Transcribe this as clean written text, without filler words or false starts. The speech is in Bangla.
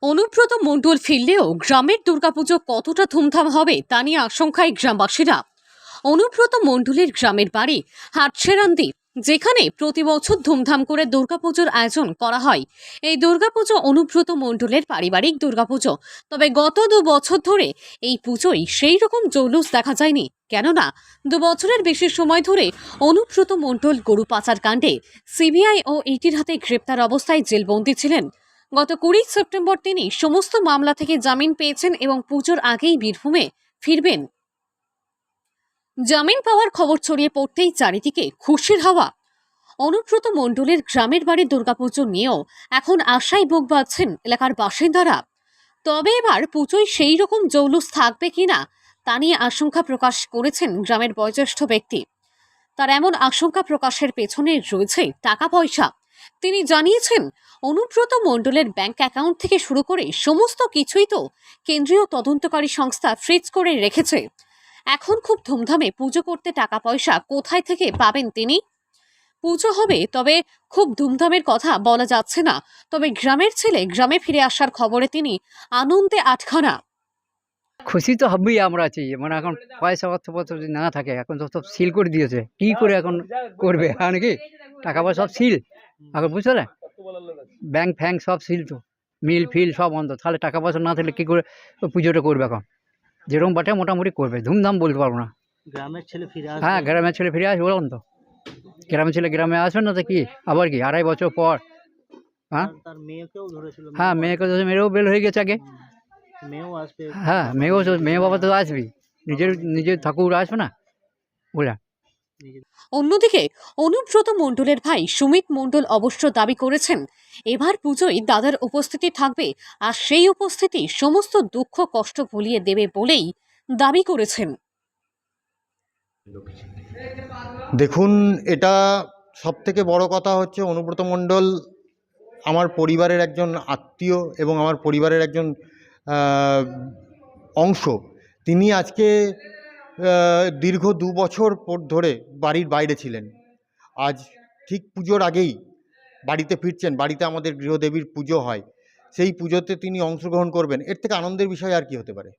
অনুব্রত মণ্ডল ফিরলেও গ্রামের দুর্গাপুজো কতটা ধুমধাম হবে তা নিয়ে আশঙ্কায় গ্রামবাসীরা। অনুব্রত মণ্ডলের গ্রামের বাড়ি হাটছেরান্দি, যেখানে প্রতি বছর ধুমধাম করে দুর্গাপুজোর আয়োজন করা হয়। এই দুর্গাপুজো অনুব্রত মণ্ডলের পারিবারিক দুর্গাপুজো। তবে গত 2 বছর ধরে এই পুজোয় সেই রকম জৌলুস দেখা যায়নি। কেননা 2 বছরের বেশি সময় ধরে অনুব্রত মণ্ডল গরু পাচার কাণ্ডে সিবিআই ও ইডির হাতে গ্রেপ্তার অবস্থায় জেলবন্দী ছিলেন। গত 20 সেপ্টেম্বর তিনি সমস্ত মামলা থেকে জামিন পেয়েছেন এবং পুজোর আগেই বীরভূমে ফিরবেন। জামিন পাওয়ার খবর ছড়িয়ে পড়তেই চারিদিকে খুশির হাওয়া। অনুব্রত মণ্ডলের গ্রামের বাড়ির দুর্গাপুজো নিয়েও এখন আশায় বুক বাঁধছেন এলাকার বাসিন্দারা। তবে এবার পুজোয় সেই রকম জৌলুস থাকবে কিনা তা নিয়ে আশঙ্কা প্রকাশ করেছেন গ্রামের বয়োজ্যেষ্ঠ ব্যক্তি। তার এমন আশঙ্কা প্রকাশের পেছনে রয়েছে টাকা পয়সা। তিনি জানিয়েছেন, অনুব্রত মণ্ডলের ব্যাংক অ্যাকাউন্ট থেকে শুরু করে সমস্ত কিছুই তো কেন্দ্রীয় তদন্তকারী সংস্থা ফ্রিজ করে রেখেছে। এখন খুব ধুমধামে পুজো করতে টাকা পয়সা কোথায় থেকে পাবেন তিনি? পুজো হবে, তবে খুব ধুমধামের কথা বলা যাচ্ছে না। তবে গ্রামের ছেলে গ্রামে ফিরে আসার খবরে তিনি আনন্দে আটখানা। খুশি তো হবেই, আমরা আছি। মানে এখন পয়সা অর্থপত্র যদি না থাকে, এখন তো সব সিল করে দিয়েছে, কি করে এখন করবে নাকি? টাকা পয়সা সব সিল এখন, বুঝতে পারলে? ব্যাংক ফ্যাংক সব সিল, তো মিল ফিল সব বন্ধ। তাহলে টাকা পয়সা না থাকলে কি করে পুজোটা করবে? এখন যেরকম বাটে মোটামুটি করবে, ধুমধাম বলতে পারবো না। গ্রামের ছেলে ফিরে আসবে। হ্যাঁ, গ্রামের ছেলে ফিরে আসবে, বলুন তো। গ্রামের ছেলে গ্রামে আসবে না তো কি? আবার কি 2.5 বছর পর? হ্যাঁ, তার মেয়েকেও ধরেছিল। হ্যাঁ, মেয়েকে তো মেয়েও বেল হয়ে গেছে আগে। মেয়েও আসবে। হ্যাঁ, মেয়ে বাবা তো আসবেই, নিজের ঠাকুর আসবে না বলে। অন্যদিকে অনুব্রত মণ্ডলের ভাই সুমিত মণ্ডল অবশ্য দাবি করেছেন, এবার পুজোয় দাদার উপস্থিতি থাকবে, আর সেই উপস্থিতি সমস্ত দুঃখ কষ্ট ভুলিয়ে দেবে বলেই দাবি করেছেন। দেখুন, এটা সবথেকে বড় কথা হচ্ছে অনুব্রত মণ্ডল আমার পরিবারের একজন আত্মীয় এবং আমার পরিবারের একজন অংশ। তিনি আজকে দীর্ঘ 2 বছর ধরে বাড়ির বাইরে ছিলেন। আজ ঠিক পুজোর আগেই বাড়িতে ফিরছেন। বাড়িতে আমাদের গৃহদেবীর পুজো হয়, সেই পুজোতে তিনি অংশগ্রহণ করবেন। এর থেকে আনন্দের বিষয় আর কি হতে পারে?